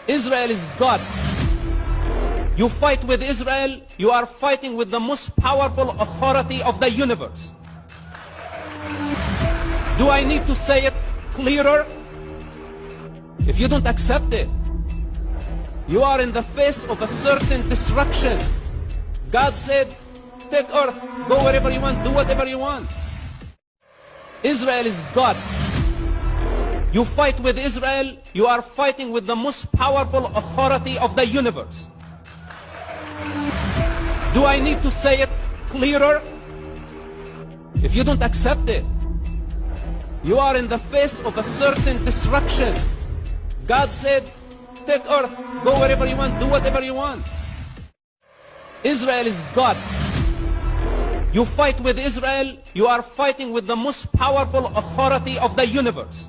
Israel is God. You fight with Israel, you are fighting with the most powerful authority of the universe. Do I need to say it clearer? If you don't accept it, you are in the face of a certain destruction. God said, take earth, go wherever you want, do whatever you want. Israel is God. You fight with Israel, you are fighting with the most powerful authority of the universe. Do I need to say it clearer? If you don't accept it, you are in the face of a certain destruction. God said, take earth, go wherever you want, do whatever you want. Israel is God. You fight with Israel, you are fighting with the most powerful authority of the universe.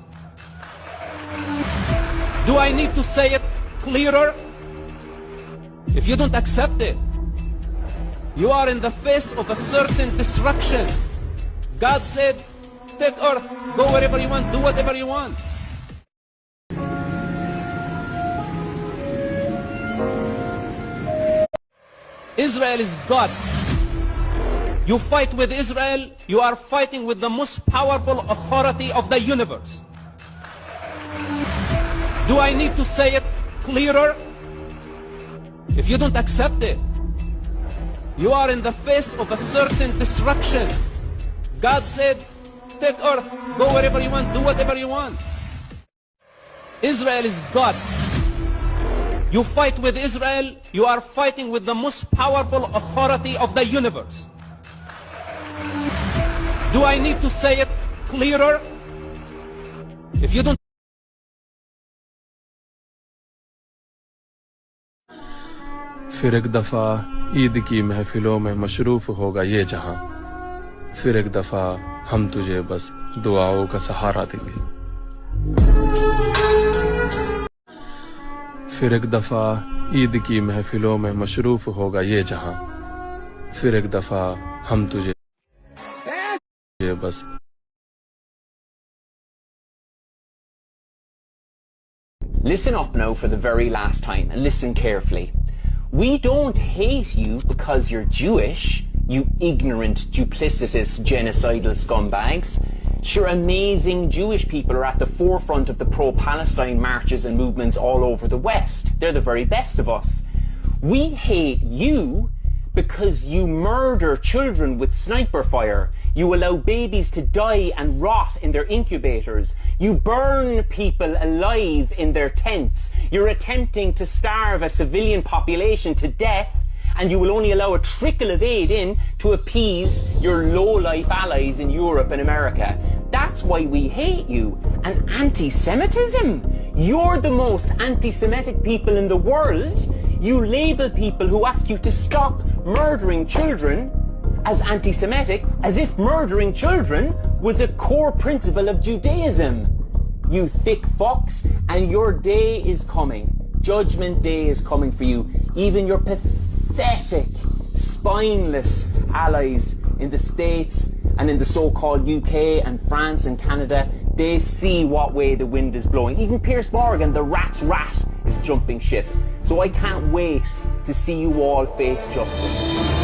Do I need to say it clearer? If you don't accept it, you are in the face of a certain destruction. God said, take earth, go wherever you want, do whatever you want. Israel is God. You fight with Israel, you are fighting with the most powerful authority of the universe. Do I need to say it clearer? If you don't accept it, you are in the face of a certain destruction. God said, take earth, go wherever you want, do whatever you want. Israel is God. You fight with Israel, you are fighting with the most powerful authority of the universe. Do I need to say it clearer? If you don't फिर एक दफा ईद की महफिलों में मशरूफ होगा ये जहां फिर एक दफा हम तुझे बस दुआओं का सहारा देंगे फिर एक दफा ईद की महफिलों में मशरूफ होगा ये जहां फिर एक दफा हम तुझे बस Listen up now for the very last time and listen carefully. We don't hate you because you're Jewish, you ignorant, duplicitous, genocidal scumbags. Sure, amazing Jewish people are at the forefront of the pro-Palestine marches and movements all over the West. They're the very best of us. We hate you because you murder children with sniper fire. You allow babies to die and rot in their incubators. You burn people alive in their tents. You're attempting to starve a civilian population to death, and you will only allow a trickle of aid in to appease your low-life allies in Europe and America. That's why we hate you. And anti-Semitism? You're the most anti-Semitic people in the world. You label people who ask you to stop murdering children as anti-Semitic, as if murdering children was a core principle of Judaism. You thick fucks, and your day is coming. Judgment Day is coming for you. Even your pathetic, spineless allies in the States and in the so-called UK and France and Canada, they see what way the wind is blowing. Even Piers Morgan, the rat's rat, is jumping ship. So I can't wait to see you all face justice.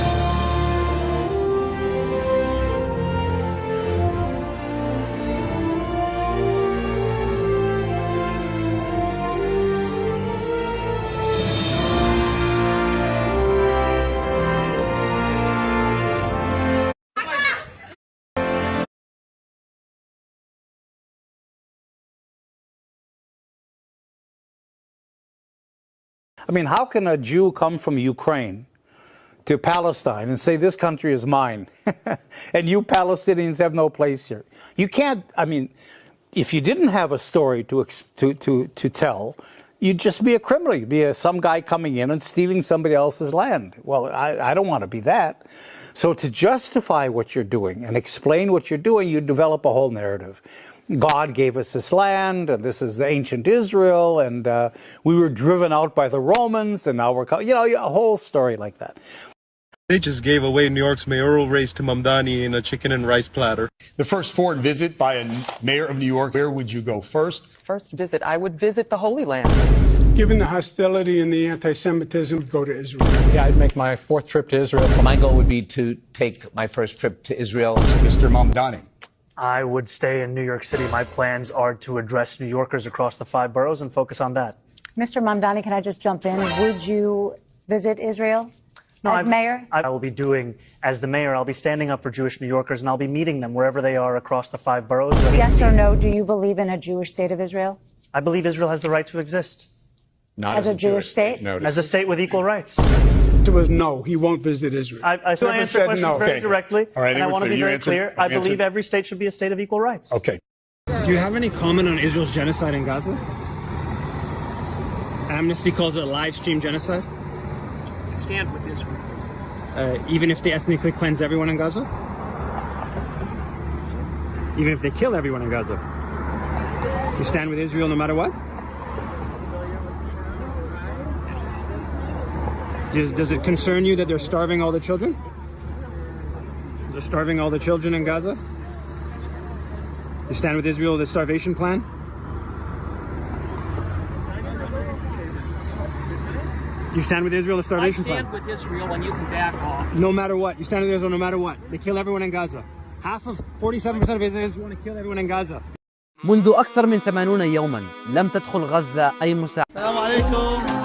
I mean, how can a Jew come from Ukraine to Palestine and say this country is mine and you Palestinians have no place here? You can't, I mean, if you didn't have a story to tell, you'd just be a criminal. You'd be some guy coming in and stealing somebody else's land. Well, I don't want to be that. So to justify what you're doing and explain what you're doing, you develop a whole narrative. God gave us this land, and this is the ancient Israel, and we were driven out by the Romans, and now we're, you know, a whole story like that. They just gave away New York's mayoral race to Mamdani in a chicken and rice platter. The first foreign visit by a mayor of New York, where would you go first? First visit, I would visit the Holy Land. Given the hostility and the anti-Semitism, go to Israel. Yeah, I'd make my 4th trip to Israel. My goal would be to take my first trip to Israel. Mr. Mamdani. I would stay in New York City. My plans are to address New Yorkers across the 5 boroughs and focus on that. Mr. Mamdani, can I just jump in? Would you visit Israel as mayor? I will be doing, as the mayor, I'll be standing up for Jewish New Yorkers, and I'll be meeting them wherever they are across the 5 boroughs. Yes or no, do you believe in a Jewish state of Israel? I believe Israel has the right to exist. Not as a Jewish state? As a state with equal rights. It was no, he won't visit Israel. I so I answer questions very directly, All right, and I want to be very clear. I believe every state should be a state of equal rights. Okay. Do you have any comment on Israel's genocide in Gaza? Amnesty calls it a live stream genocide. I stand with Israel. Even if they ethnically cleanse everyone in Gaza? Even if they kill everyone in Gaza? You stand with Israel no matter what? Does it concern you that they're starving all the children? They're starving all the children in Gaza? You stand with Israel, the starvation plan? You stand with Israel, the starvation plan? I stand with Israel, and you can back off. No matter what. You stand with Israel no matter what. They kill everyone in Gaza. Half of 47% of Israelis want to kill everyone in Gaza. منذ أكثر من 80 يوما لم تدخل غزة أي مساعدة. السلام عليكم.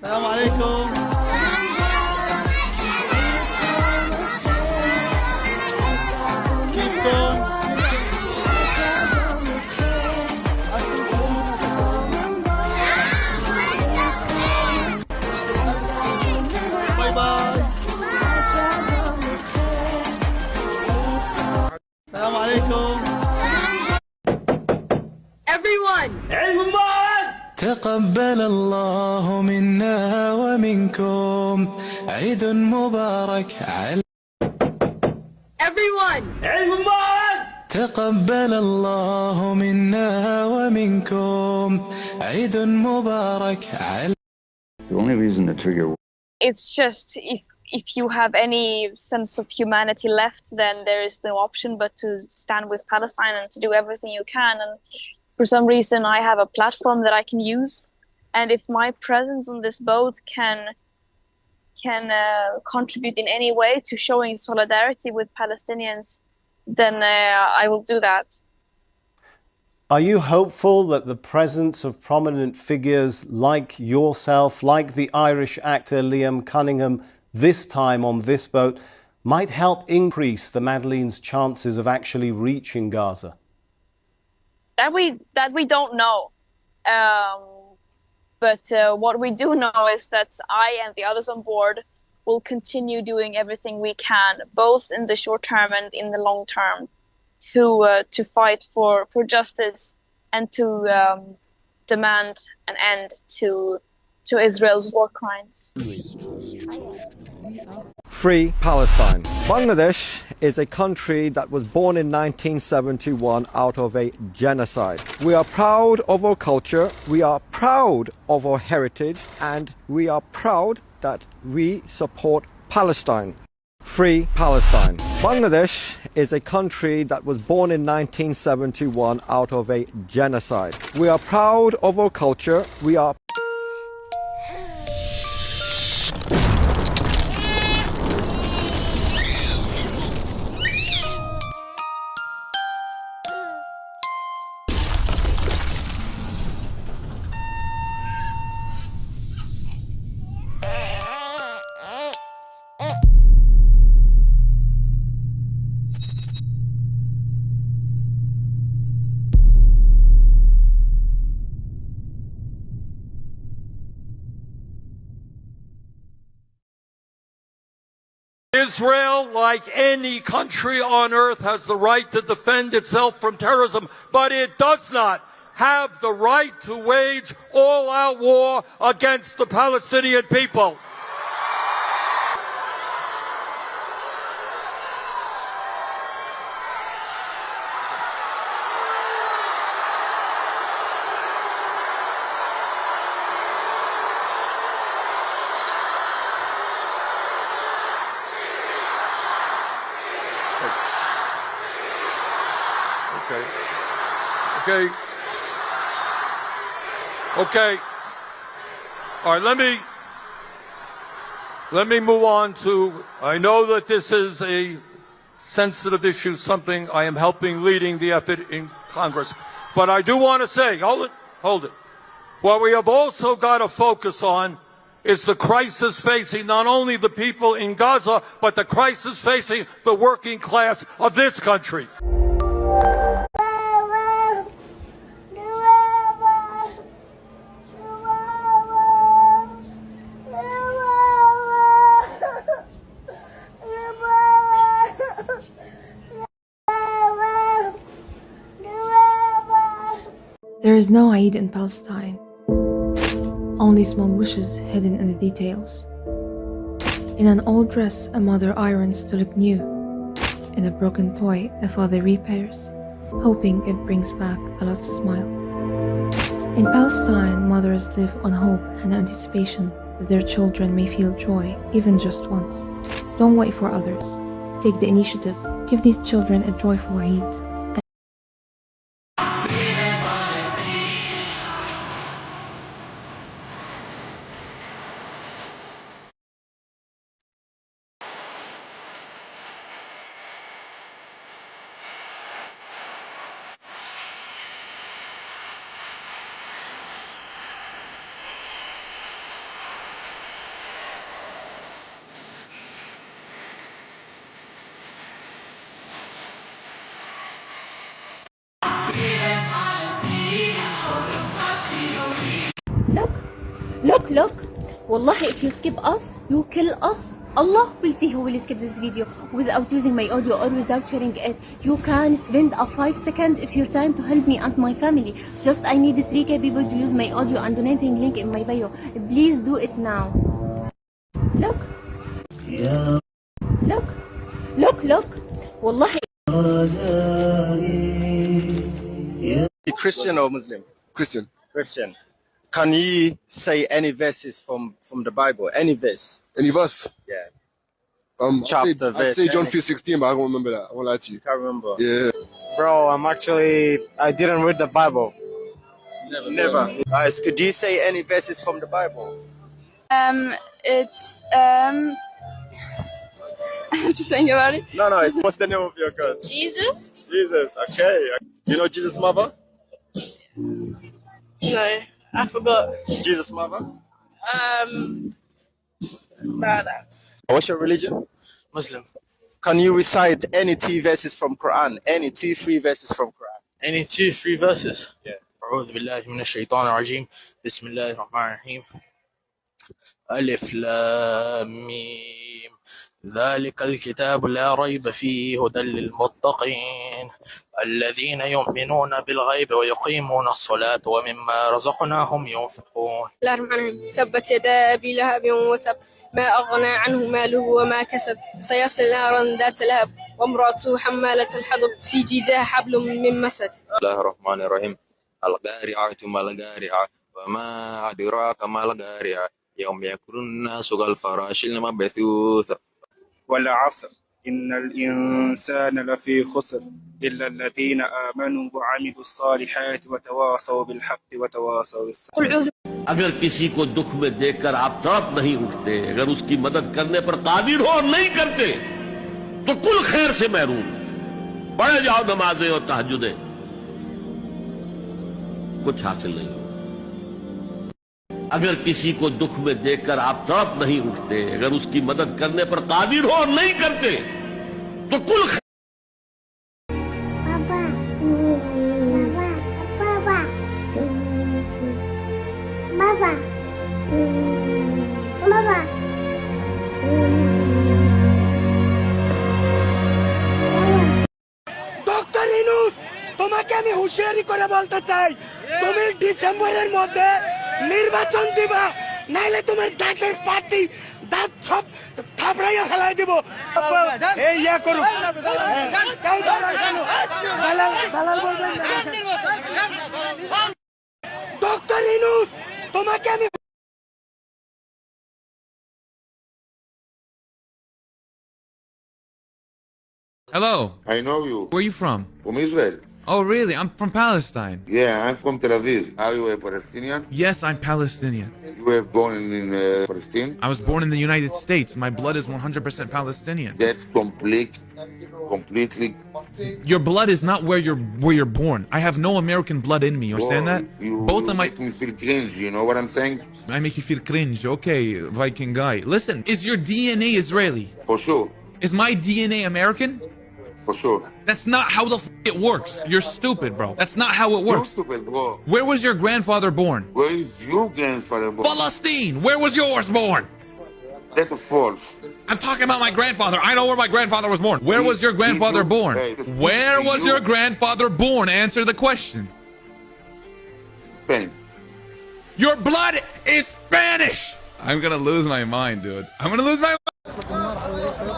السلام عليكم. باي باي. السلام عليكم. Everyone. تقبل الله منا ومنكم عيد مبارك على Everyone. تقبل الله منا ومنكم عيد مبارك على. The only reason to trigger. It's just if you have any sense of humanity left, then there is no option but to stand with Palestine and to do everything you can. And for some reason, I have a platform that I can use, and if my presence on this boat can contribute in any way to showing solidarity with Palestinians, then I will do that. Are you hopeful that the presence of prominent figures like yourself, like the Irish actor Liam Cunningham, this time on this boat, might help increase the Madeleines' chances of actually reaching Gaza? That we don't know. But what we do know is that I and the others on board will continue doing everything we can, both in the short term and in the long term, to fight for justice and to demand an end to Israel's war crimes. Free Palestine. Bangladesh is a country that was born in 1971 out of a genocide. We are proud of our culture, we are proud of our heritage, and we are proud that we support Palestine. Free Palestine. Bangladesh is a country that was born in 1971 out of a genocide. We are proud of our culture, we are Israel, like any country on earth, has the right to defend itself from terrorism, but it does not have the right to wage all-out war against the Palestinian people. Okay. All right, let me move on to, I know that this is a sensitive issue, something I am helping leading the effort in Congress. But I do want to say, hold it. What we have also got to focus on is the crisis facing not only the people in Gaza, but the crisis facing the working class of this country. There is no Eid in Palestine, only small wishes hidden in the details. In an old dress, a mother irons to look new. In a broken toy, a father repairs, hoping it brings back a lost smile. In Palestine, mothers live on hope and anticipation that their children may feel joy, even just once. Don't wait for others. Take the initiative. Give these children a joyful Eid. Look. Wallahi, if you skip us, you kill us. Allah will see who will skip this video without using my audio or without sharing it. You can spend a 5 second of your time to help me and my family. Just I need 3K people to use my audio and donating link in my bio. Please do it now. Look. Wallahi. Christian or Muslim? Christian. Can you say any verses from the Bible? Any verse? Any verse? Yeah. Chapter, verse. I'd say John 3:16, but I don't remember that. I won't lie to you. Can't remember. Yeah. Bro, I didn't read the Bible. Never. Could you say any verses from the Bible? It's I'm just thinking about it. No. What's the name of your God? Jesus? Jesus. Okay. You know Jesus' mother? No, I forgot. Jesus' mother? Nada. What's your religion? Muslim. Can you recite any 2 verses from Quran? Any 2-3 verses from Quran? Any 2-3 verses? Yeah. أعوذ بالله من الشيطان الرجيم بسم الله الرحمن الرحيم ألف لام ميم ذلك الكتاب لا ريب فيه هدى للمتقين الذين يؤمنون بالغيب ويقيمون الصلاة ومما رزقناهم ينفقون. بسم الله الرحمن الرحيم تبت يدا أبي لهب وتب ما أغنى عنه ماله وما كسب سيصلى نارا ذات لهب وامرأته حمالة الحطب في جيدها حبل من مسد. بسم الله الرحمن الرحيم القارعة ما القارعة وما أدراك ما القارعة يوم يكون الناس كالفراش المبثوث. والعصر إن الإنسان لفي خسر إلا الذين آمنوا وعملوا الصالحات وتواصوا بالحق وتواصوا بالصبر. अगर किसी को दुख में देखकर आप तड़प नहीं उठते, अगर उसकी मदद करने पर कादिर हो और नहीं करते, तो कुल खैर से महरूम। पढ़े जाओ नमाजें और तहज्जुदें, कुछ हासिल नहीं हो। अगर किसी को दुख में देखकर आप तड़प नहीं उठते, अगर उसकी मदद करने पर कादिर हो और नहीं करते, तो कुल ডক্টর ইনুস, তোমাকে আমি হুঁশিয়ারি করে বলতে চাই, তুমি ডিসেম্বরের মধ্যে নির্বাচন দিবা, নাইলে তোমার দাঁতের পাটি দাঁত সব থাপড়াইয়া ফেলাই দিব। এই ইয়া করুক ডক্টর ইনুস, তোমাকে আমি Hello. I know you. Where are you from? From Israel. Oh, really? I'm from Palestine. Yeah, I'm from Tel Aviv. Are you a Palestinian? Yes, I'm Palestinian. You were born in Palestine? I was born in the United States. My blood is 100% Palestinian. That's completely. Your blood is not where you're born. I have no American blood in me. You understand that? Both of my. Make me feel cringe. You know what I'm saying? I make you feel cringe. Okay, Viking guy. Listen, is your DNA Israeli? For sure. Is my DNA American? For sure. That's not how the it works. You're stupid, bro. That's not how it works. You're stupid, bro. Where was your grandfather born? Where is your grandfather born? Palestine. Where was yours born? That's false. I'm talking about my grandfather. I know where my grandfather was born. Where was your grandfather born? Where was your grandfather born? Answer the question. Spain. Your blood is Spanish. I'm gonna lose my mind, dude. I'm gonna lose my mind.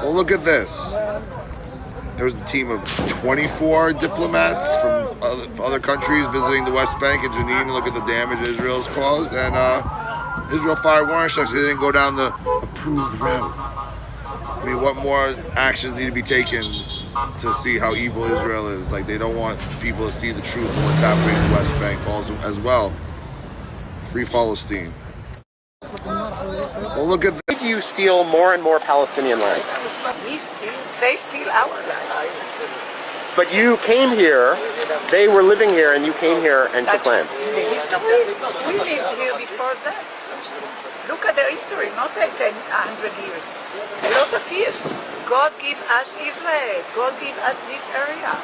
Well, look at this. There's a team of 24 diplomats from other countries visiting the West Bank and Jenin to look at the damage Israel's caused. And Israel fired warning shots. They didn't go down the approved route. I mean, what more actions need to be taken to see how evil Israel is? Like, they don't want people to see the truth of what's happening in the West Bank also, as well. Free Palestine. Well, look at this. You steal more and more Palestinian land. They steal our land. But you came here, they were living here, and you came here and took land. In the history, we lived here before that. Look at the history, not like 100 years. A lot of years. God gave us Israel. God gave us this area.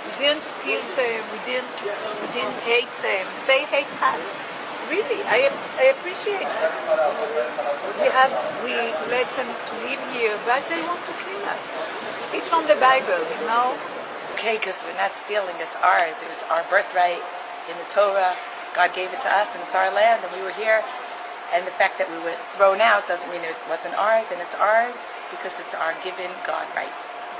We didn't steal them. We didn't hate them. They hate us. Really, I appreciate them. We let them live here, but they want to kill us. It's from the Bible, you know. Okay, because we're not stealing, it's ours. It was our birthright in the Torah. God gave it to us, and it's our land, and we were here. And the fact that we were thrown out doesn't mean it wasn't ours, and it's ours because it's our given God right.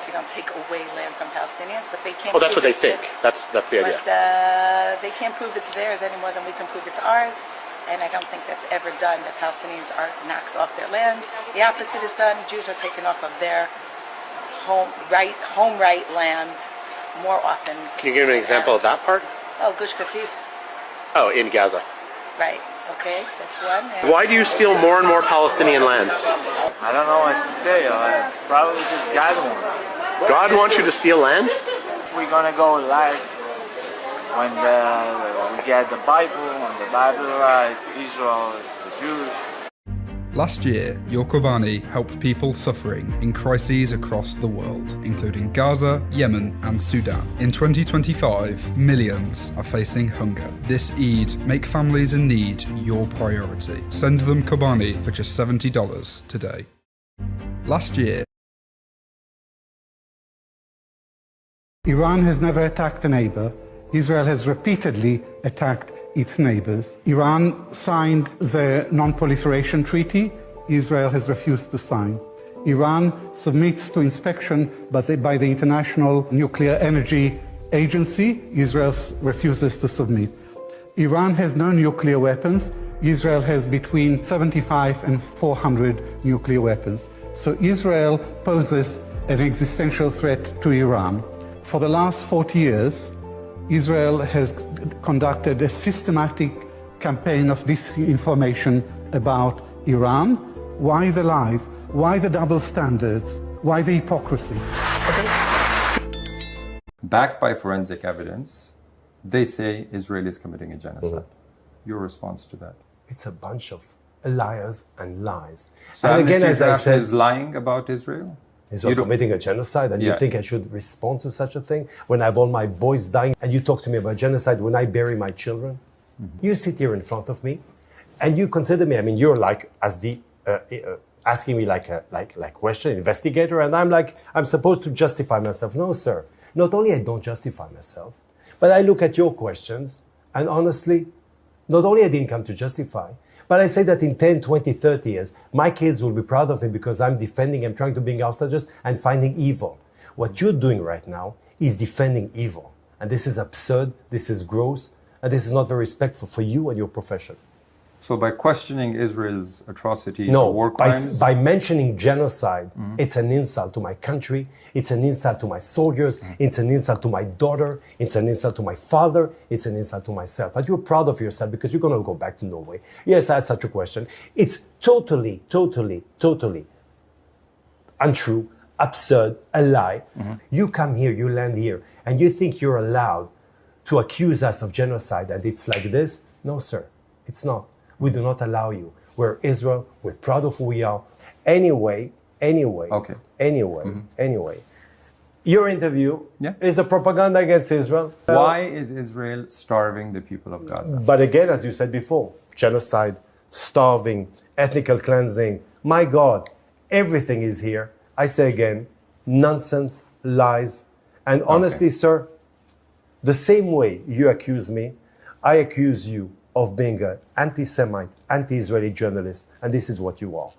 We don't take away land from Palestinians, but they can't. Oh, that's what they think. That's the idea. But they can't prove it's theirs any more than we can prove it's ours. And I don't think that's ever done. The Palestinians are knocked off their land. The opposite is done. Jews are taken off of their home right land more often. Can you give me an example of that part? Oh, Gush Katif. Oh, in Gaza. Right. Okay, that's one. And Why do you steal more and more Palestinian land? I don't know what to say. Probably just God wants. God wants you to steal land? We're gonna go live when we get the Bible, and the Bible writes Israel is the Jews. Last year, Your Kobani helped people suffering in crises across the world, including Gaza, Yemen, and Sudan. In 2025, millions are facing hunger. This Eid, make families in need your priority. Send them Kobani for just $70 today. Last year, Iran has never attacked a neighbor. Israel has repeatedly attacked its neighbors. Iran signed the Non-Proliferation Treaty. Israel has refused to sign. Iran submits to inspection by the International Nuclear Energy Agency. Israel refuses to submit. Iran has no nuclear weapons. Israel has between 75 and 400 nuclear weapons. So Israel poses an existential threat to Iran. For the last 40 years, Israel has conducted a systematic campaign of disinformation about Iran. Why the lies? Why the double standards? Why the hypocrisy? Backed by forensic evidence, they say Israel is committing a genocide. Your response to that? It's a bunch of liars and lies. So and Amnesty again, as I International said, is lying about Israel? Israel committing a genocide, and you think I should respond to such a thing when I have all my boys dying, and you talk to me about genocide when I bury my children? You sit here in front of me, and you consider me. I mean, you're like as the asking me like question investigator, and I'm supposed to justify myself. No, sir. Not only I don't justify myself, but I look at your questions, and honestly, not only I didn't come to justify, but I say that in 10, 20, 30 years, my kids will be proud of me because I'm defending, I'm trying to bring hostages and finding evil. What you're doing right now is defending evil. And this is absurd, this is gross, and this is not very respectful for you and your profession. So by questioning Israel's atrocities No, or war crimes? by mentioning genocide, it's an insult to my country, it's an insult to my soldiers, it's an insult to my daughter, it's an insult to my father, it's an insult to myself. But you're proud of yourself because you're going to go back to Norway. Yes, I had such a question. It's totally untrue, absurd, a lie. You come here, you land here, and you think you're allowed to accuse us of genocide and it's like this? No, sir, it's not. We do not allow you. We're Israel. We're proud of who we are. Anyway. Your interview is a propaganda against Israel. Why is Israel starving the people of Gaza? But again, as you said before, genocide, starving, ethnical cleansing. My God, everything is here. I say again, nonsense, lies. And honestly, sir, the same way you accuse me, I accuse you of being an anti-Semite, anti-Israeli journalist, and this is what you are.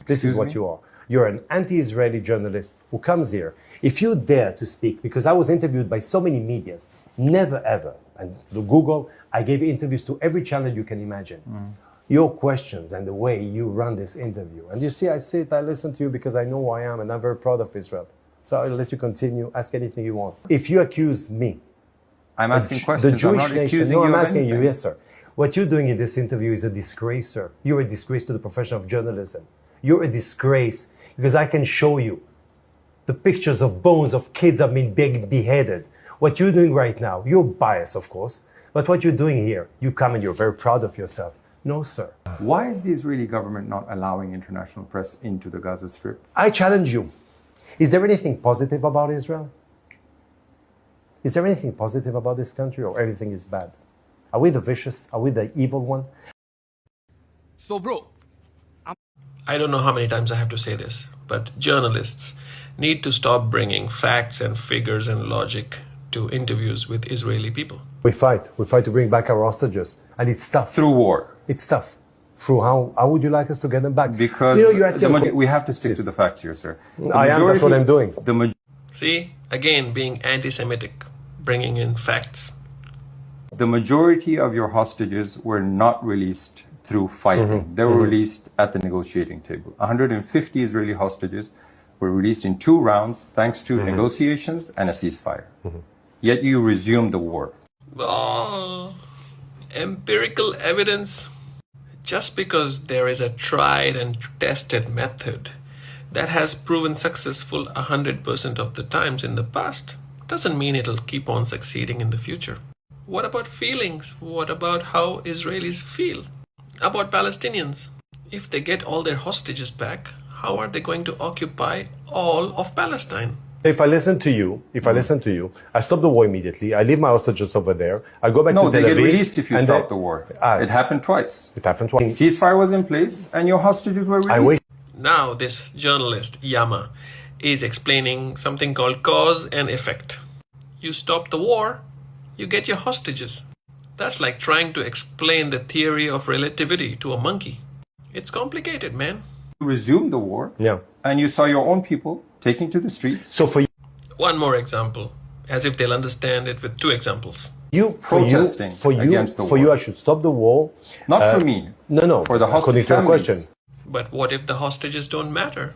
This is what you are. You're an anti-Israeli journalist who comes here. If you dare to speak, because I was interviewed by so many medias, never ever, and the Google, I gave interviews to every channel you can imagine. Your questions and the way you run this interview. And you see, I sit, I listen to you because I know who I am and I'm very proud of Israel. So I'll let you continue, ask anything you want. If you accuse me, I'm asking questions. The Jewish I'm not nation, accusing no, you I'm of asking anything. you, yes, sir. What you're doing in this interview is a disgrace, sir. You're a disgrace to the profession of journalism. You're a disgrace because I can show you the pictures of bones of kids have been beheaded. What you're doing right now, you're biased, of course, but what you're doing here, you come and you're very proud of yourself. No, sir. Why is the Israeli government not allowing international press into the Gaza Strip? I challenge you. Is there anything positive about Israel? Is there anything positive about this country or everything is bad? Are we the vicious? Are we the evil one? So, bro, I don't know how many times I have to say this, but journalists need to stop bringing facts and figures and logic to interviews with Israeli people. We fight to bring back our hostages, and it's tough. Through war. It's tough. Through how would you like us to get them back? Because you're asking we have to stick to the facts here, sir. That's what I'm doing. See, again, being anti-Semitic, bringing in facts. The majority of your hostages were not released through fighting. They were released at the negotiating table. 150 Israeli hostages were released in 2 rounds thanks to negotiations and a ceasefire. Yet you resumed the war. Oh, empirical evidence. Just because there is a tried and tested method that has proven successful 100% of the times in the past doesn't mean it'll keep on succeeding in the future. What about feelings? What about how Israelis feel? About Palestinians? If they get all their hostages back, how are they going to occupy all of Palestine? If I listen to you, I stop the war immediately. I leave my hostages over there. I go back to Tel Aviv. No, they get released if you stop the war. It happened twice. Ceasefire was in place and your hostages were released. Now this journalist, Yama, is explaining something called cause and effect. You stop the war, you get your hostages. That's like trying to explain the theory of relativity to a monkey. It's complicated, man. You resumed the war, and you saw your own people taking to the streets. So for you, one more example, as if they'll understand it with 2 examples. Protesting against the war. For you, I should stop the war. Not for me. No. For the hostage families. But what if the hostages don't matter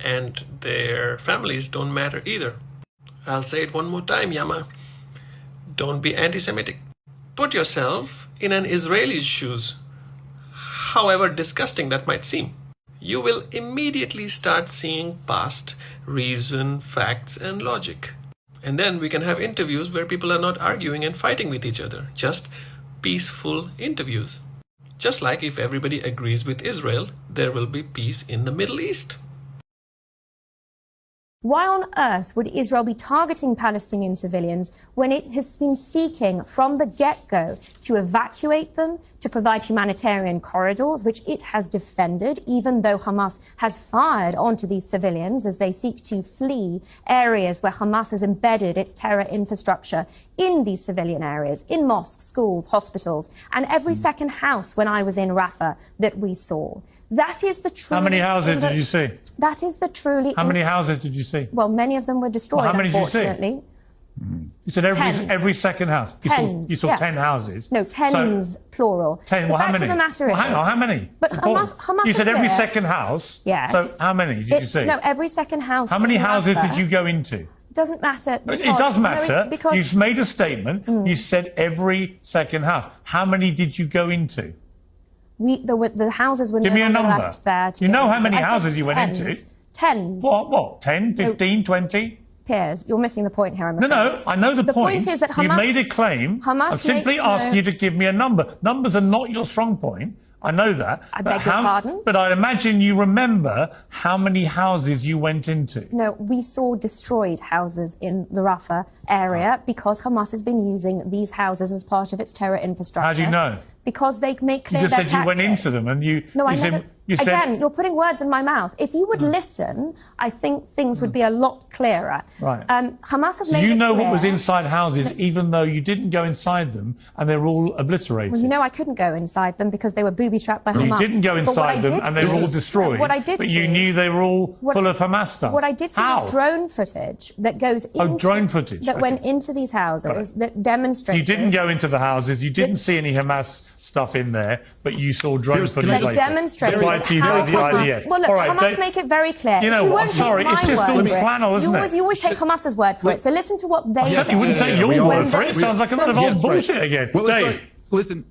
and their families don't matter either? I'll say it one more time, Yama. Don't be anti-Semitic. Put yourself in an Israeli's shoes, however disgusting that might seem. You will immediately start seeing past reason, facts, and logic. And then we can have interviews where people are not arguing and fighting with each other, just peaceful interviews. Just like if everybody agrees with Israel, there will be peace in the Middle East. Why on earth would Israel be targeting Palestinian civilians when it has been seeking from the get-go to evacuate them, to provide humanitarian corridors, which it has defended, even though Hamas has fired onto these civilians as they seek to flee areas where Hamas has embedded its terror infrastructure in these civilian areas, in mosques, schools, hospitals, and every second house when I was in Rafah that we saw. That is the truly... How many houses did you see? That is the truly... How many houses did you see? Well, many of them were destroyed, Well, how many unfortunately. did you You said every second house. You saw yes. 10 houses. No, tens, plural. 10. The Well, how fact many? of the matter is, hang on, how many? But Hamas you said every here. second house. Yes. So how many did you see? No, every second house. How many in houses Rafah did you go into? Doesn't matter. Because, It does matter. Because You've made a statement. You said every second house. How many did you go into? the houses were Give no me a longer number. left there. To You go know how into. many I said houses you went into? Tens. What? 10, 15, 20? Piers, you're missing the point here. I'm No, afraid. no, I know the point. The point is that Hamas... You've made a claim. Hamas I've simply makes asked no- you to give me a number. Numbers are not your strong point. I know that. I beg your pardon? But I imagine you remember how many houses you went into. No, we saw destroyed houses in the Rafah area because Hamas has been using these houses as part of its terror infrastructure. How do you know? Because they make clear You just their said you went tactic. into them and you... No, I you said, never... you said, Again, you're putting words in my mouth. If you would listen, I think things would be a lot clearer. Right. Hamas have So made you it know what clear- was inside houses, even though you didn't go inside them, and they're all obliterated. Well, you know I couldn't go inside them because they were booby-trapped by So you Hamas. didn't go But what I inside them, did and they were see- all destroyed. What I did but see... you knew they were all full of Hamas stuff. What I did see How? was drone footage that goes into... Oh, drone footage. That Okay. went into these houses that So demonstrated... you didn't go into the houses, you didn't see any Hamas stuff in there, but you saw drone footage that later. demonstrated Supplied to you how by the Hamas... IDF. Well, look, All right, Hamas make it very clear. You know If what, won't I'm take sorry, my it's just word all for it, flannel, isn't it? You always take Hamas's word for it. So listen to what they say. You wouldn't take your When word for they- it. It sounds like a lot of So- old bullshit again. Well, it's Dave. like, listen,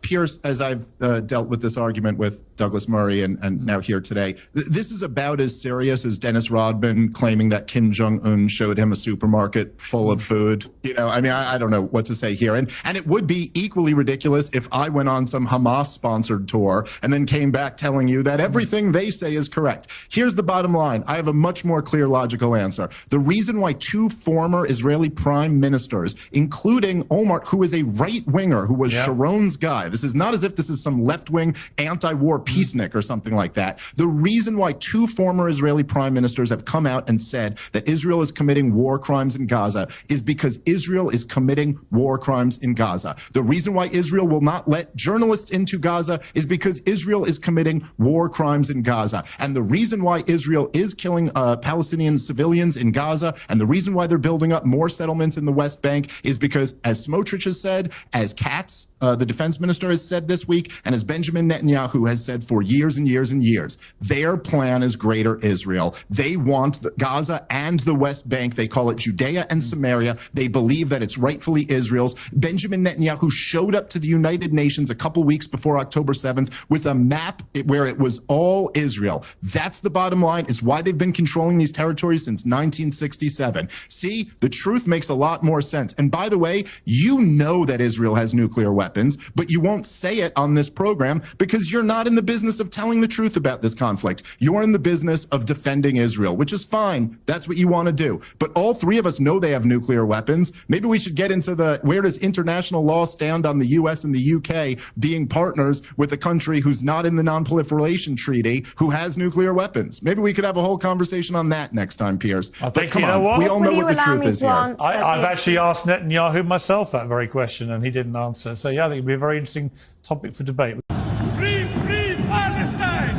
Pierce, as I've dealt with this argument with Douglas Murray and now here today, this is about as serious as Dennis Rodman claiming that Kim Jong-un showed him a supermarket full of food. You know, I mean, I don't know what to say here. And it would be equally ridiculous if I went on some Hamas-sponsored tour and then came back telling you that everything they say is correct. Here's the bottom line. I have a much more clear, logical answer. The reason why two former Israeli prime ministers, including Omar, who is a right-winger, who was Sharon's guy. This is not as if this is some left-wing anti-war peacenik or something like that. The reason why two former Israeli prime ministers have come out and said that Israel is committing war crimes in Gaza is because Israel is committing war crimes in Gaza. The reason why Israel will not let journalists into Gaza is because Israel is committing war crimes in Gaza. And the reason why Israel is killing Palestinian civilians in Gaza and the reason why they're building up more settlements in the West Bank is because, as Smotrich has said, as Katz, the defense minister, has said this week, and as Benjamin Netanyahu has said for years and years and years, their plan is greater Israel. They want Gaza and the West Bank. They call it Judea and Samaria. They believe that it's rightfully Israel's. Benjamin Netanyahu showed up to the United Nations a couple weeks before October 7th with a map where it was all Israel. That's the bottom line. It's why they've been controlling these territories since 1967. See, the truth makes a lot more sense. And by the way, you know that Israel has nuclear weapons, but you won't say it on this program because you're not in the business of telling the truth about this conflict. You're in the business of defending Israel, which is fine. That's what you want to do. But all three of us know they have nuclear weapons. Maybe we should get into the where does international law stand on the US and the UK being partners with a country who's not in the Non-Proliferation Treaty, who has nuclear weapons. Maybe we could have a whole conversation on that next time, Piers. I think, But come you know on, what? we all know what the truth is here. I've actually asked Netanyahu myself that very question, and he didn't answer. So, yeah, I think it'd be a very interesting topic for debate. Free, free Palestine!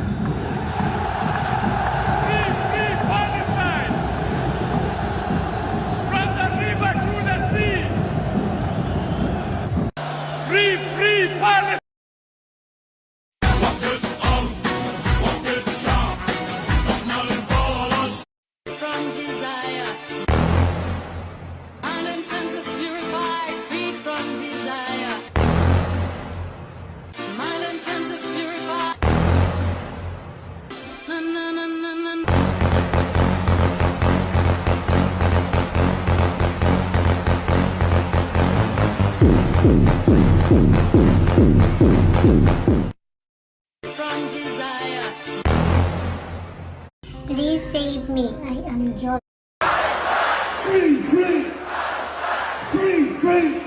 Free, free Palestine! From the river to the sea! Free, free Palestine! From desire, mind and senses purified, freed from desire. Mind and senses purified. Na na na na na. From desire. Please save me. I am John. Free, free! Free, free!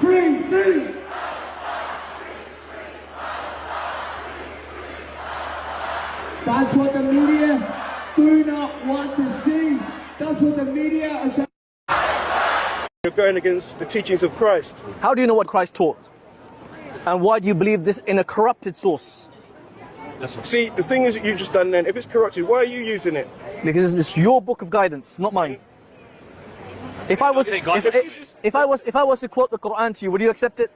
Free, free! That's what the media do not want to see. That's what the media are. You're going against the teachings of Christ. How do you know what Christ taught? And why do you believe this in a corrupted source? See, the thing is that you've just done then, if it's corrupted, why are you using it? Because it's your book of guidance, not mine. If I was to quote the Quran to you, would you accept it?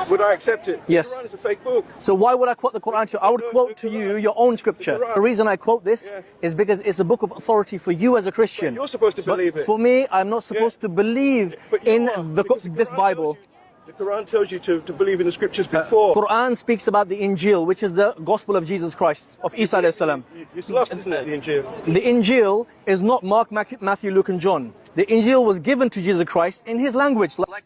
Would I accept it? Yes. The Quran is a fake book. So why would I quote the Quran to you? I would quote to you your own scripture. The reason I quote this is because it's a book of authority for you as a Christian. You're supposed to believe it. For me, I'm not supposed to believe in this Bible. The Quran tells you to believe in the scriptures before. Quran speaks about the Injil, which is the gospel of Jesus Christ, of Isa alayhi salam. It's lost, isn't it, the Injil? The Injil is not Mark, Matthew, Luke and John. The Injil was given to Jesus Christ in his language, like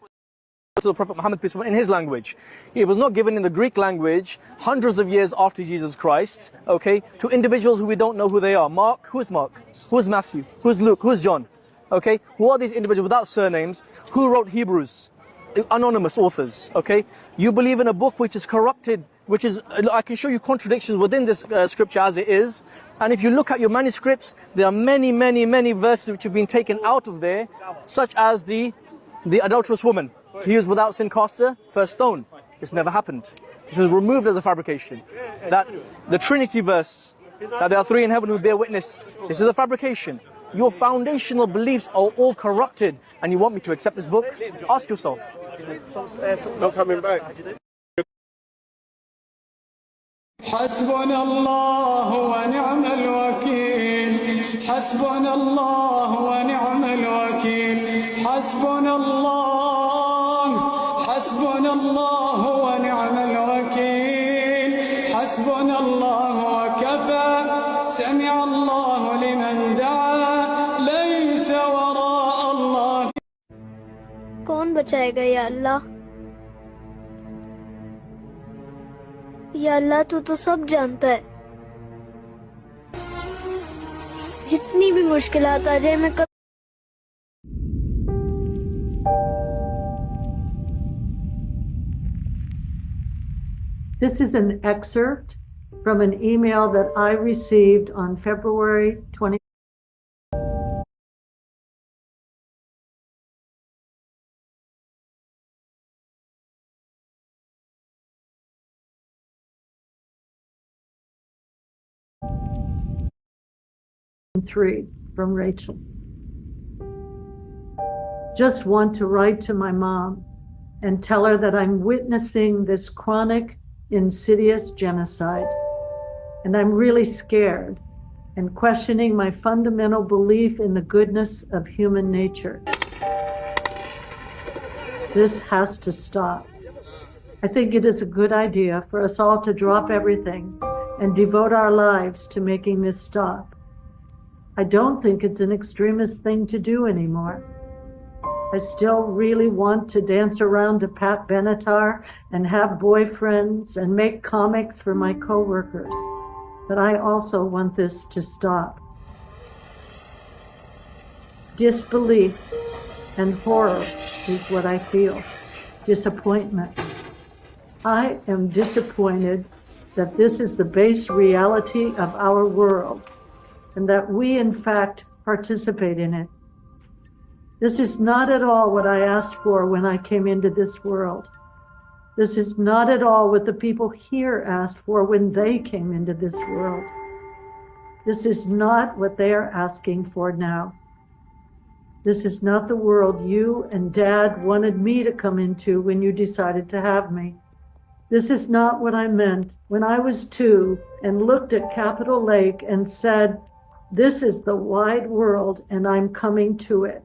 to the Prophet Muhammad, peace be upon him, in his language. It was not given in the Greek language hundreds of years after Jesus Christ, okay, to individuals who we don't know who they are. Mark, who's Mark? Who's Matthew? Who's Luke? Who's John? Okay, who are these individuals without surnames? Who wrote Hebrews? Anonymous authors, okay? You believe in a book which is corrupted, which is, I can show you contradictions within this scripture as it is. And if you look at your manuscripts, there are many, many, many verses which have been taken out of there, such as the adulterous woman. He is without sin cast her first stone. It's never happened. This is removed as a fabrication. That the Trinity verse, that there are three in heaven who bear witness, this is a fabrication. Your foundational beliefs are all corrupted, and you want me to accept this book? Ask yourself. Not coming back. حسبنا الله ونعم الوكيل حسبنا الله ونعم الوكيل حسبنا الله ونعم الوكيل حسبنا الله وكفى سمع الله لمن دعا ليس وراء الله कौन बचाएगा या अल्लाह या अल्लाह तू तो सब जानता है जितनी भी मुश्किलात आ जाए मैं This is an excerpt from an email that I received on February 20. Three from Rachel. Just want to write to my mom and tell her that I'm witnessing this chronic, insidious genocide, and I'm really scared and questioning my fundamental belief in the goodness of human nature. This has to stop. I think it is a good idea for us all to drop everything and devote our lives to making this stop. I don't think it's an extremist thing to do anymore. I still really want to dance around to Pat Benatar and have boyfriends and make comics for my coworkers. But I also want this to stop. Disbelief and horror is what I feel. Disappointment. I am disappointed that this is the base reality of our world, and that we, in fact, participate in it. This is not at all what I asked for when I came into this world. This is not at all what the people here asked for when they came into this world. This is not what they are asking for now. This is not the world you and Dad wanted me to come into when you decided to have me. This is not what I meant when I was 2 and looked at Capitol Lake and said, "This is the wide world and I'm coming to it."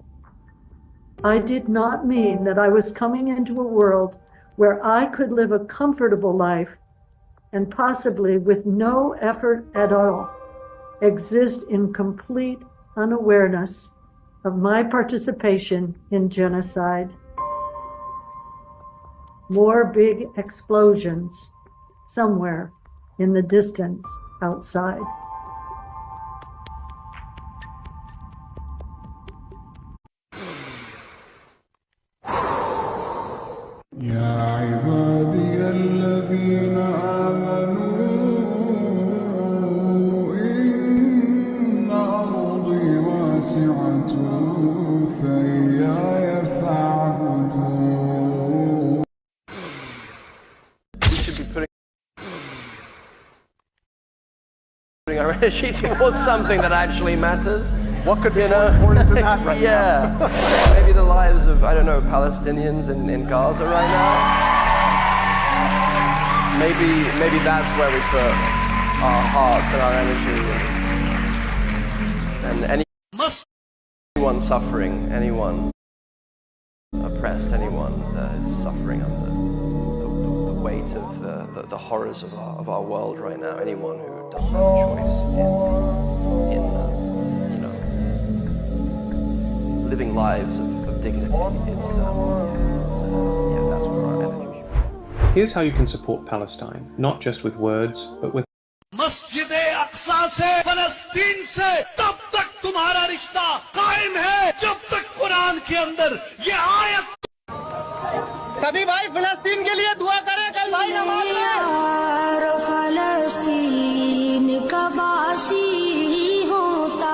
I did not mean that I was coming into a world where I could live a comfortable life and possibly with no effort at all exist in complete unawareness of my participation in genocide. More big explosions somewhere in the distance outside. يا عبادي الذين آمنوا إن أرضي واسعة فإياي فاعبدون. We should be putting our energy towards something that actually matters. What could be more important than that right now? Maybe the lives of, I don't know, Palestinians in Gaza right now. Maybe that's where we put our hearts and our energy. And anyone suffering, anyone oppressed, anyone that is suffering under the weight of the horrors of our world right now, anyone who doesn't have a choice in living lives of dignity, that's where our energy should be. Here's how you can support Palestine, not just with words, but with मस्जिद-ए-अक़सा से फ़लस्तीन से तब तक तुम्हारा रिश्ता कायम है जब तक कुरान के अंदर ये आयत सभी भाई फ़लस्तीन के लिए दुआ करें कल भाई नमाज में फ़लस्तीन का बासी होता.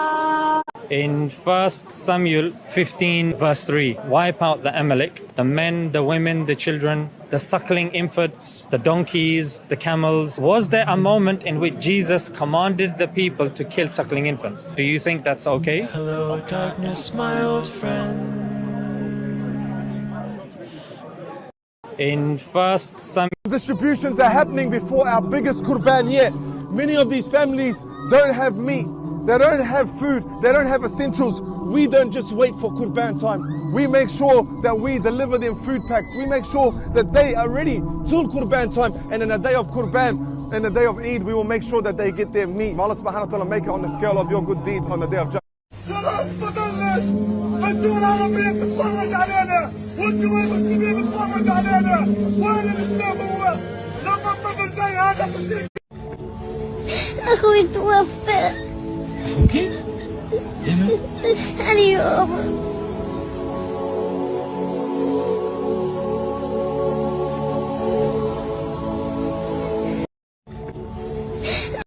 In 1 Samuel 15 verse 3, wipe out the Amalek, the men, the women, the children, the suckling infants, the donkeys, the camels. Was there a moment in which Jesus commanded the people to kill suckling infants? Do you think that's okay? Hello, darkness, my old friend. In 1 Samuel... Distributions are happening before our biggest Qurban yet. Many of these families don't have meat. They don't have food. They don't have essentials. We don't just wait for Qurban time. We make sure that we deliver them food packs. We make sure that they are ready till Qurban time. And in the day of Qurban, in the day of Eid, we will make sure that they get their meat. May Allah subhanahu wa ta'ala make it on the scale of your good deeds on the day of Judgment. أخوي توفى اليوم.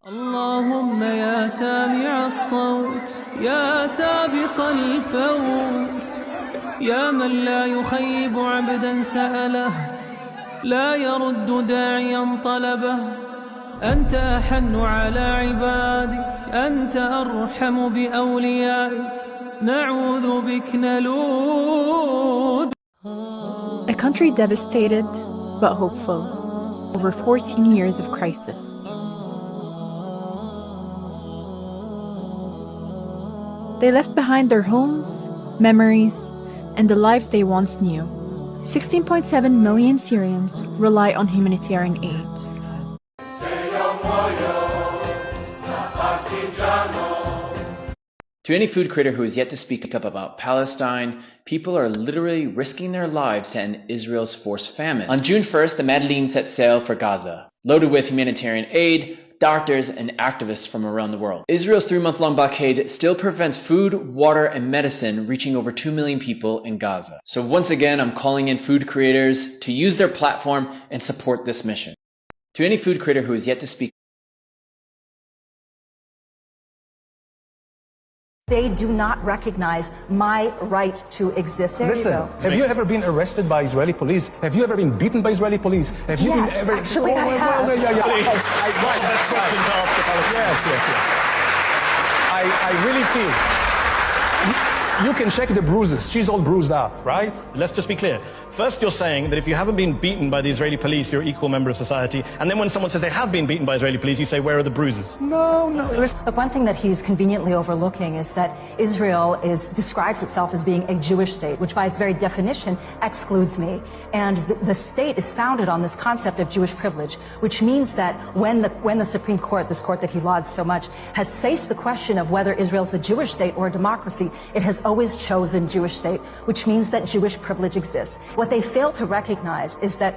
اللهم يا سامع الصوت يا سابق الفوت يا من لا يخيب عبدا سأله لا يرد داعيا طلبه أنت أحن على عبادك أنت أرحم بأوليائك نعوذ بك نلوذ. A country devastated but hopeful. Over 14 years of crisis. They left behind their homes, memories, and the lives they once knew. 16.7 million Syrians rely on humanitarian aid. To any food critic who is yet to speak up about Palestine, people are literally risking their lives to end Israel's forced famine. On June 1st, the Madeleine set sail for Gaza, loaded with humanitarian aid, doctors, and activists from around the world. Israel's 3-month-long blockade still prevents food, water, and medicine reaching over 2 million people in Gaza. So once again, I'm calling in food creators to use their platform and support this mission. To any food creator who is yet to speak, they do not recognize my right to exist. Listen, have you ever been arrested by Israeli police? Have you ever been beaten by Israeli police? Have you been ever... Actually, I have. Yes. I really feel... You can check the bruises. She's all bruised up, right? Let's just be clear. First, you're saying that if you haven't been beaten by the Israeli police, you're an equal member of society. And then when someone says they have been beaten by Israeli police, you say, where are the bruises? No. Listen. But one thing that he's conveniently overlooking is that Israel describes itself as being a Jewish state, which by its very definition excludes me. And the state is founded on this concept of Jewish privilege, which means that when the Supreme Court, this court that he lauds so much, has faced the question of whether Israel's a Jewish state or a democracy, it has always chosen Jewish state, which means that Jewish privilege exists. What they fail to recognize is that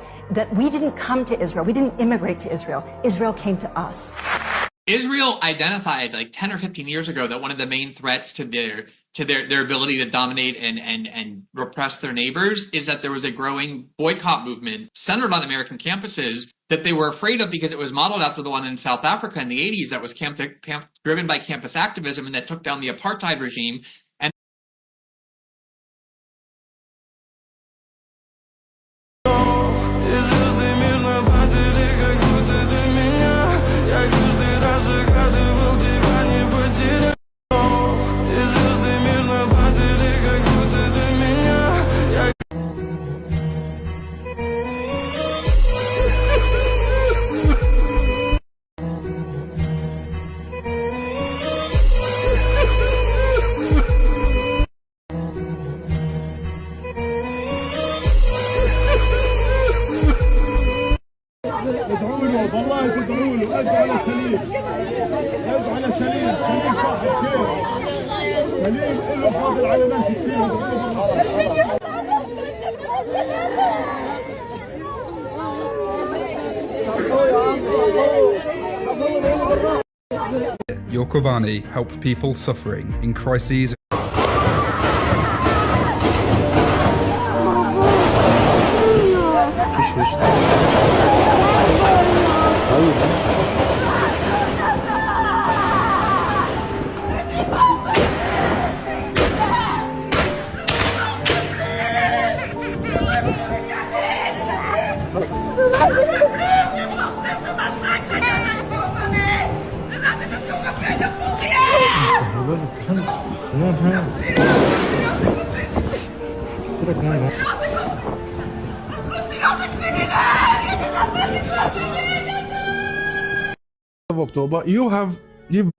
we didn't come to Israel, we didn't immigrate to Israel. Israel came to us. Israel identified like 10 or 15 years ago that one of the main threats to their ability to dominate and repress their neighbors is that there was a growing boycott movement centered on American campuses that they were afraid of because it was modeled after the one in South Africa in the 80s that was driven by campus activism and that took down the apartheid regime. It's just قلبه على سليم قلبه على سليم سليم صاحب خير سليم له فاضل على ناس كثير. Your Kobani helped people suffering in crises. Of October, you've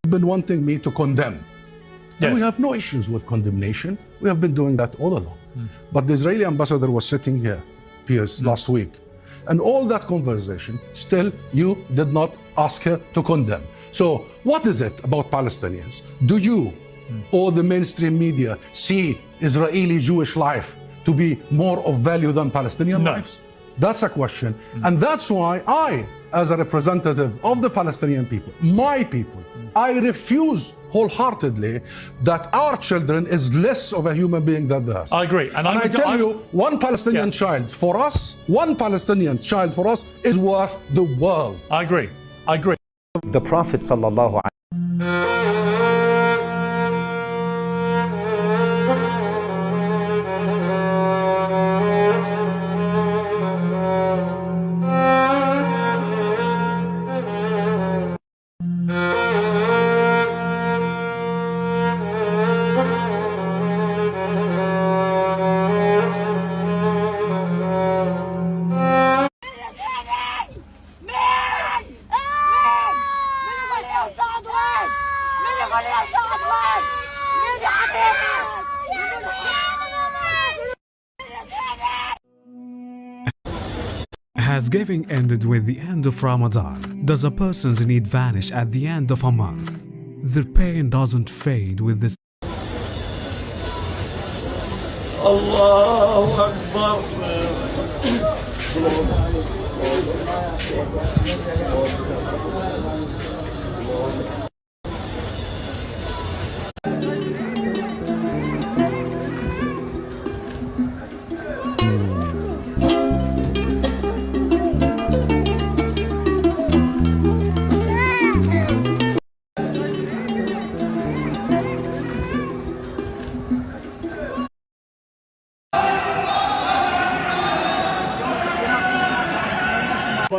been wanting me to condemn. Yes. And we have no issues with condemnation. We have been doing that all along. But the Israeli ambassador was sitting here, Piers, last week. And all that conversation, still you did not ask her to condemn. So what is it about Palestinians? Do you or the mainstream media see Israeli Jewish life to be more of value than Palestinian lives? That's a question. And that's why I, as a representative of the Palestinian people, my people, I refuse wholeheartedly that our children is less of a human being than theirs. I agree. And I tell you, one Palestinian child for us, one Palestinian child for us is worth the world. I agree. I agree. The Prophet sallallahu Has giving ended with the end of Ramadan? Does a person's need vanish at the end of a month? Their pain doesn't fade with this. Allahu Akbar.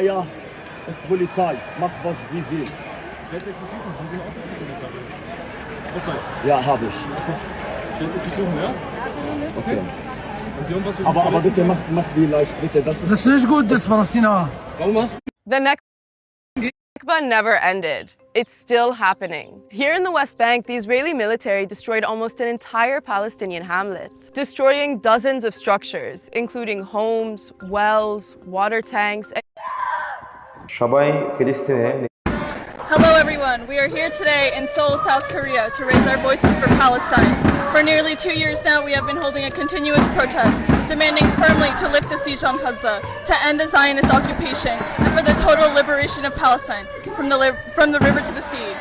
Ja, ist Polizei, macht was sie will. Stellst du dich suchen? Haben Sie eine Ausweisdokumentation? Ausweis? Ja, habe ich. Stellst du dich suchen, ja? Okay. Haben Sie irgendwas für Aber bitte mach die leicht, bitte. Das ist nicht gut, das Palästina. Warum hast The Nakba never ended. It's still happening. Here in the West Bank, the Israeli military destroyed almost an entire Palestinian hamlet, destroying dozens of structures, including homes, wells, water tanks. Hello everyone, we are here today in Seoul, South Korea to raise our voices for Palestine. For nearly 2 years now, we have been holding a continuous protest, demanding firmly to lift the siege on Gaza, to end the Zionist occupation, and for the total liberation of Palestine, from the river to the sea.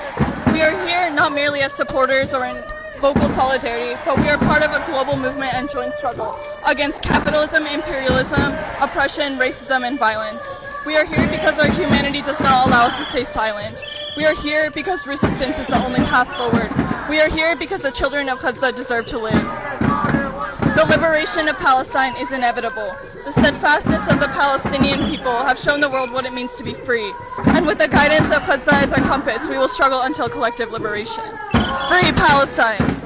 We are here not merely as supporters or in vocal solidarity, but we are part of a global movement and joint struggle against capitalism, imperialism, oppression, racism, and violence. We are here because our humanity does not allow us to stay silent. We are here because resistance is the only path forward. We are here because the children of Gaza deserve to live. The liberation of Palestine is inevitable. The steadfastness of the Palestinian people have shown the world what it means to be free. And with the guidance of Gaza as our compass, we will struggle until collective liberation. Free Palestine!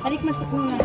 خليك مسكونة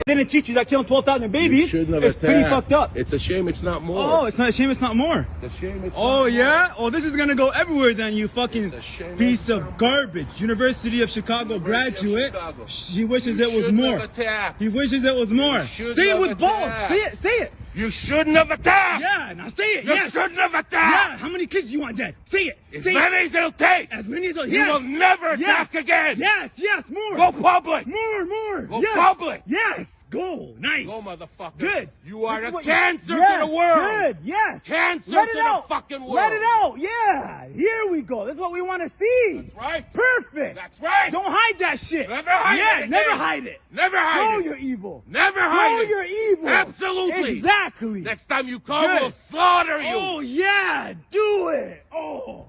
Didn't teach you that killing 12,000 babies is pretty fucked up. It's a shame it's not more. Oh, it's not a shame it's not more. It's a shame it's oh, not yeah? more. Oh, this is gonna go everywhere then, you fucking piece of garbage. University of Chicago graduate. He wishes it was more. He wishes it was more. Say it with balls. Say it. Say it. You shouldn't have attacked! Yeah, now say it! You shouldn't have attacked! Yeah, how many kids do you want dead? Say it! As many as it'll take! As many as it'll take! You will never attack again! Yes, more! Go public! More! Go public! Yes! Go! Nice! Go, motherfucker! Good! You are a cancer to the world! Good! Yes! Cancer Let to it out. the fucking world! Let it out! Yeah! Here we go! This is what we want to see! That's right! Perfect! That's right! Don't hide that shit! Never hide it! Yeah, never hide it! Never hide Show it! your evil! Never hide it! Show your evil! Absolutely! Exactly! Next time you come, we'll slaughter you! Oh yeah! Do it! Oh!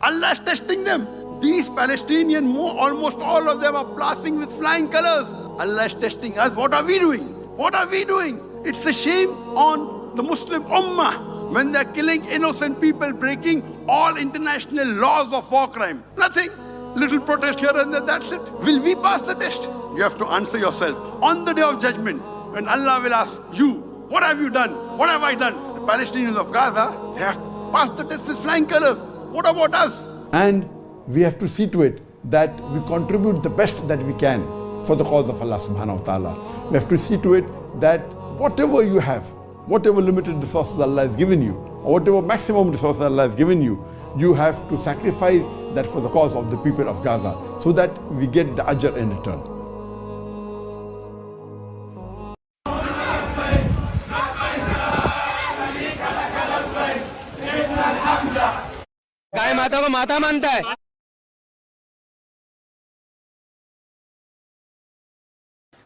Allah is testing them. These Palestinians, almost all of them are blasting with flying colors. Allah is testing us. What are we doing? What are we doing? It's a shame on the Muslim Ummah when they're killing innocent people, breaking all international laws of war crime. Nothing. Little protest here and there, that's it. Will we pass the test? You have to answer yourself. On the day of judgment, when Allah will ask you, what have you done? What have I done? The Palestinians of Gaza, they have passed the test with flying colors. What about us? And we have to see to it that we contribute the best that we can for the cause of Allah subhanahu wa ta'ala. We have to see to it that whatever you have, whatever limited resources Allah has given you, or whatever maximum resources Allah has given you, you have to sacrifice that for the cause of the people of Gaza so that we get the ajr in return. गाय माता को माता मानता है।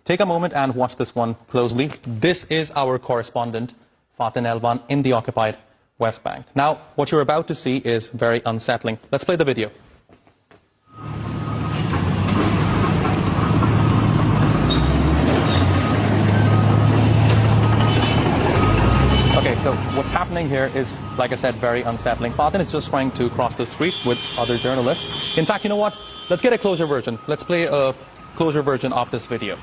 Take a moment and watch this one closely. This is our correspondent, Faten Elvan, in the occupied West Bank. Now, what you're about to see is very unsettling. Let's play the video. Okay, so what's happening here is, like I said, very unsettling. Faten is just trying to cross the street with other journalists. In fact, you know what? Let's get a closure version. Let's play a closure version of this video.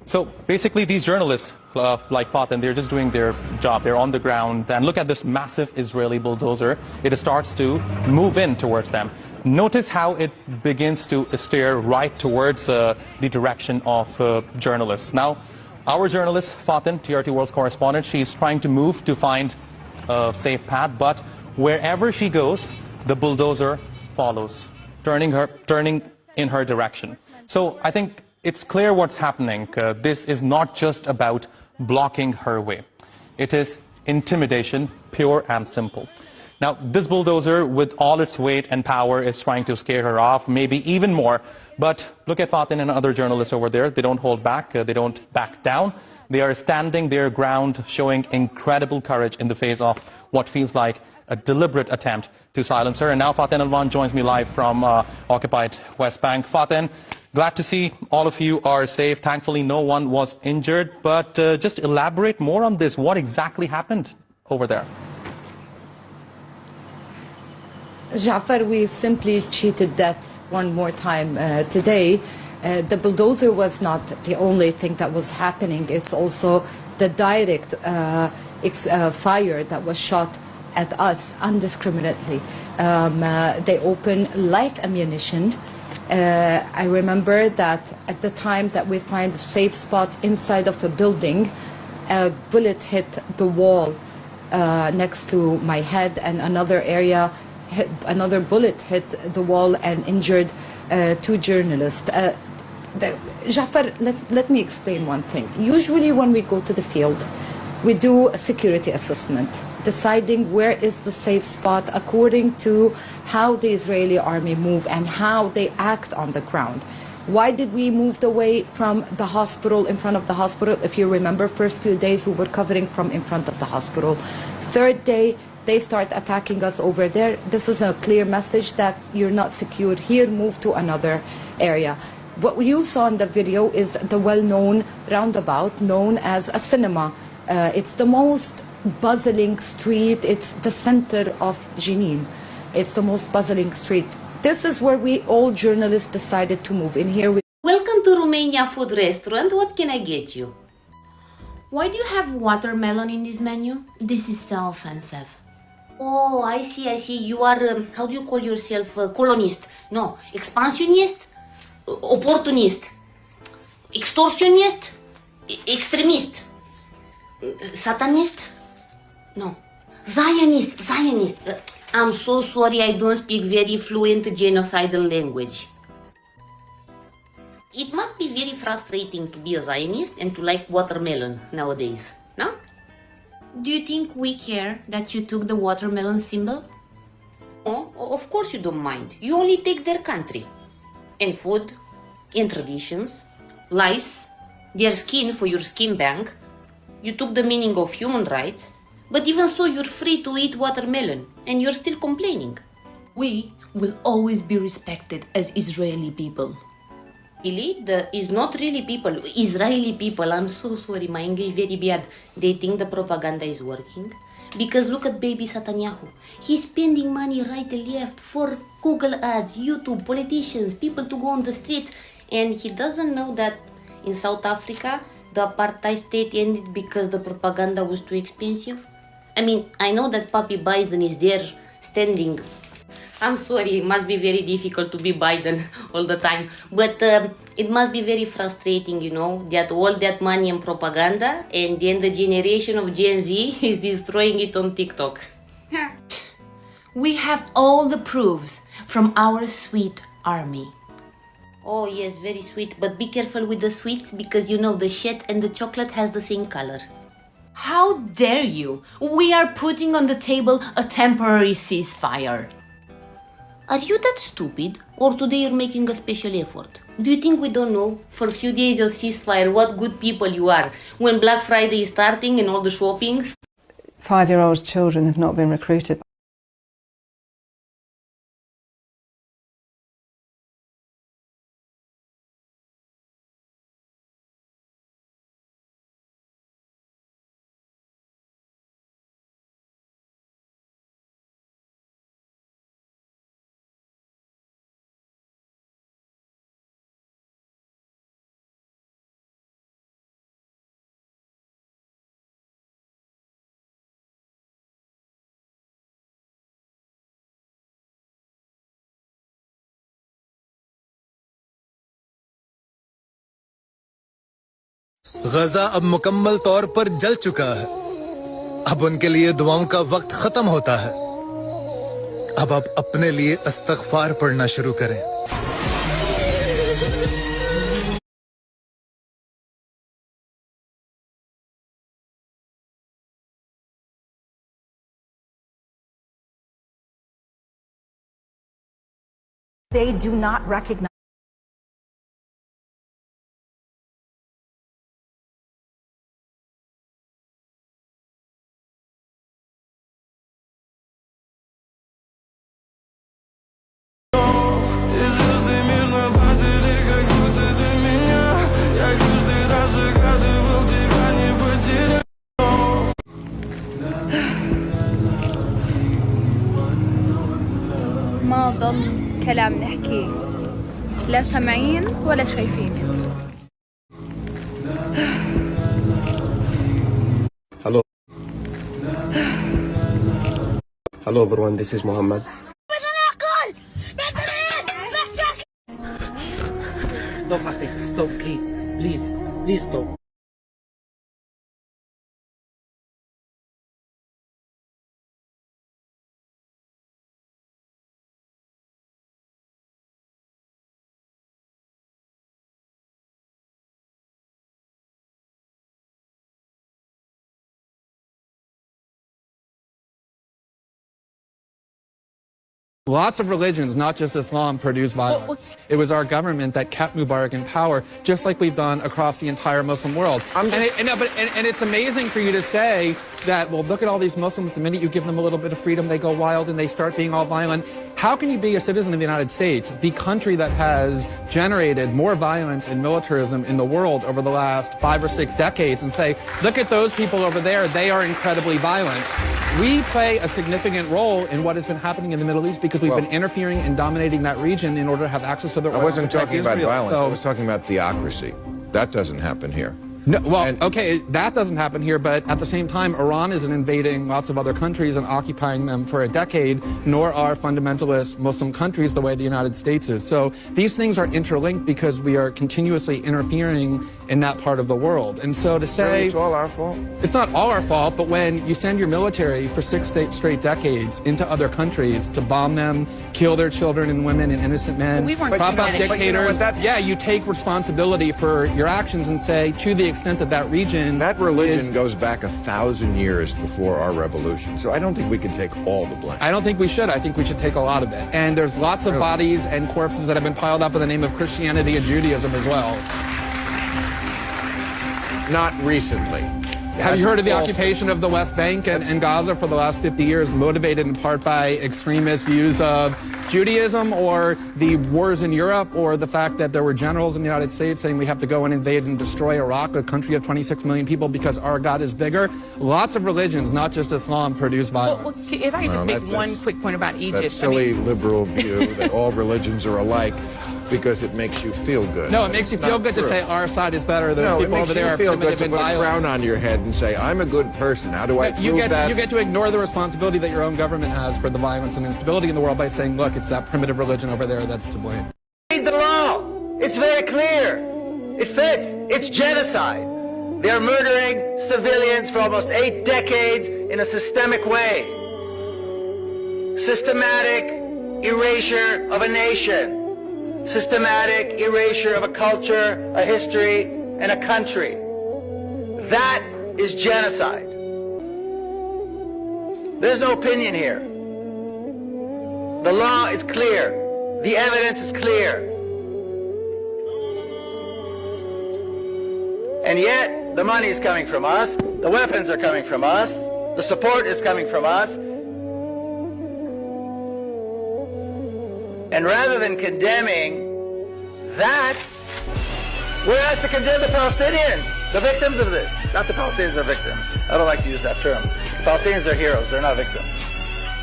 So basically, these journalists, like Faten, they're just doing their job. They're on the ground, and look at this massive Israeli bulldozer. It starts to move in towards them. Notice how it begins to steer right towards the direction of journalists. Now, our journalist, Faten, TRT World's correspondent, she's trying to move to find a safe path, but wherever she goes, the bulldozer follows, turning in her direction. So I think it's clear what's happening. This is not just about blocking her way. It is intimidation, pure and simple. Now, this bulldozer, with all its weight and power, is trying to scare her off, maybe even more. But look at Faten and other journalists over there. They don't hold back. They don't back down. They are standing their ground, showing incredible courage in the face of what feels like a deliberate attempt to silence her. And now Faten Elvan joins me live from occupied West Bank. Faten, glad to see all of you are safe. Thankfully, no one was injured. But just elaborate more on this. What exactly happened over there? Jafar, we simply cheated death one more time today. The bulldozer was not the only thing that was happening. It's also the direct fire that was shot at us indiscriminately. They opened live ammunition. I remember that at the time that we find a safe spot inside of a building, a bullet hit the wall next to my head, and another bullet hit the wall and injured two journalists. Jafar, let me explain one thing. Usually when we go to the field, we do a security assessment, deciding where is the safe spot according to how the Israeli army move and how they act on the ground. Why did we move away from the hospital, in front of the hospital? If you remember, first few days we were covering from in front of the hospital. Third day, they start attacking us over there. This is a clear message that you're not secured here, move to another area. What you saw in the video is the well-known roundabout known as a cinema. It's the most bustling street. It's the center of Jenin. It's the most bustling street. This is where we all journalists decided to move in here. Welcome to Romania Food Restaurant. What can I get you? Why do you have watermelon in this menu? This is so offensive. Oh, I see. You are, how do you call yourself? Colonist. No, expansionist? Opportunist. Extortionist? Extremist. Satanist? No. Zionist. I'm so sorry, I don't speak very fluent genocidal language. It must be very frustrating to be a Zionist and to like watermelon nowadays, no? Do you think we care that you took the watermelon symbol? Oh, of course you don't mind. You only take their country. And food, and traditions, lives, their skin for your skin bank. You took the meaning of human rights, but even so you're free to eat watermelon, and you're still complaining. We will always be respected as Israeli people. Really? Is not really people, Israeli people. I'm so sorry, my English very bad. They think the propaganda is working. Because look at baby Netanyahu. He's spending money right and left for Google ads, YouTube, politicians, people to go on the streets. And he doesn't know that in South Africa, the apartheid state ended because the propaganda was too expensive. I mean, I know that Papi Biden is there standing. I'm sorry, it must be very difficult to be Biden all the time. But it must be very frustrating, you know, that all that money and propaganda, and then the generation of Gen Z is destroying it on TikTok. We have all the proofs from our sweet army. Oh yes, very sweet, but be careful with the sweets because you know the shit and the chocolate has the same color. How dare you? We are putting on the table a temporary ceasefire. Are you that stupid? Or today you're making a special effort? Do you think we don't know for a few days of ceasefire what good people you are when Black Friday is starting and all the shopping? 5-year-old children have not been recruited. गजा अब मुकम्मल तौर पर जल चुका है। अब उनके लिए दुआओं का वक्त खत्म होता है। अब आप अपने लिए इस्तग़फ़ार पढ़ना शुरू करें। They do not recognize. ما ضل كلام نحكي لا سامعين ولا شايفين. Hello. Hello everyone, this is Muhammad. Stop acting, stop please, please stop. Lots of religions, not just Islam, produce violence. It was our government that kept Mubarak in power, just like we've done across the entire Muslim world. And it's amazing for you to say that, well, look at all these Muslims, the minute you give them a little bit of freedom, they go wild and they start being all violent. How can you be a citizen of the United States, the country that has generated more violence and militarism in the world over the last 5 or 6 decades, and say, look at those people over there, they are incredibly violent? We play a significant role in what has been happening in the Middle East because we've been interfering and dominating that region in order to have access to the oil. I wasn't to protect talking about Israel. violence, I was talking about theocracy. That doesn't happen here. No, well, okay, that doesn't happen here, but at the same time, Iran isn't invading lots of other countries and occupying them for a decade, nor are fundamentalist Muslim countries the way the United States is. So these things are interlinked because we are continuously interfering in that part of the world. And so to say... Really, it's all our fault? It's not all our fault, but when you send your military for 6 straight decades into other countries to bomb them, kill their children and women and innocent men, prop up dictators, yeah, you take responsibility for your actions and say, to the extent that that region... That religion goes back 1,000 years before our revolution, so I don't think we can take all the blame. I don't think we should. I think we should take a lot of it. And there's lots of bodies and corpses that have been piled up in the name of Christianity and Judaism as well. Not recently. Have you heard of the occupation of the West Bank and Gaza for the last 50 years, motivated in part by extremist views of Judaism, or the wars in Europe, or the fact that there were generals in the United States saying we have to go and invade and destroy Iraq, a country of 26 million people, because our God is bigger? Lots of religions, not just Islam, produce violence. Well, if I could just make one quick point about Egypt. That silly liberal view that all religions are alike because it makes you feel good. No, it makes you feel good to say our side is better than people over there are primitive and violent. No, it makes you feel good to put a crown on your head and say, I'm a good person. How do I prove that? You get to ignore the responsibility that your own government has for the violence and instability in the world by saying, look, it's that primitive religion over there that's to blame. Read the law. It's very clear. It fits. It's genocide. They're murdering civilians for almost 8 decades in a systemic way. systematic erasure of a nation, systematic erasure of a culture, a history, and a country. That is genocide. There's no opinion here. The law is clear. The evidence is clear. And yet, the money is coming from us, the weapons are coming from us, the support is coming from us. And rather than condemning that, we're asked to condemn the Palestinians, the victims of this. Not the Palestinians are victims. I don't like to use that term. The Palestinians are heroes, they're not victims.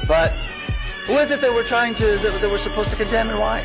But who is it that we're supposed to condemn and why?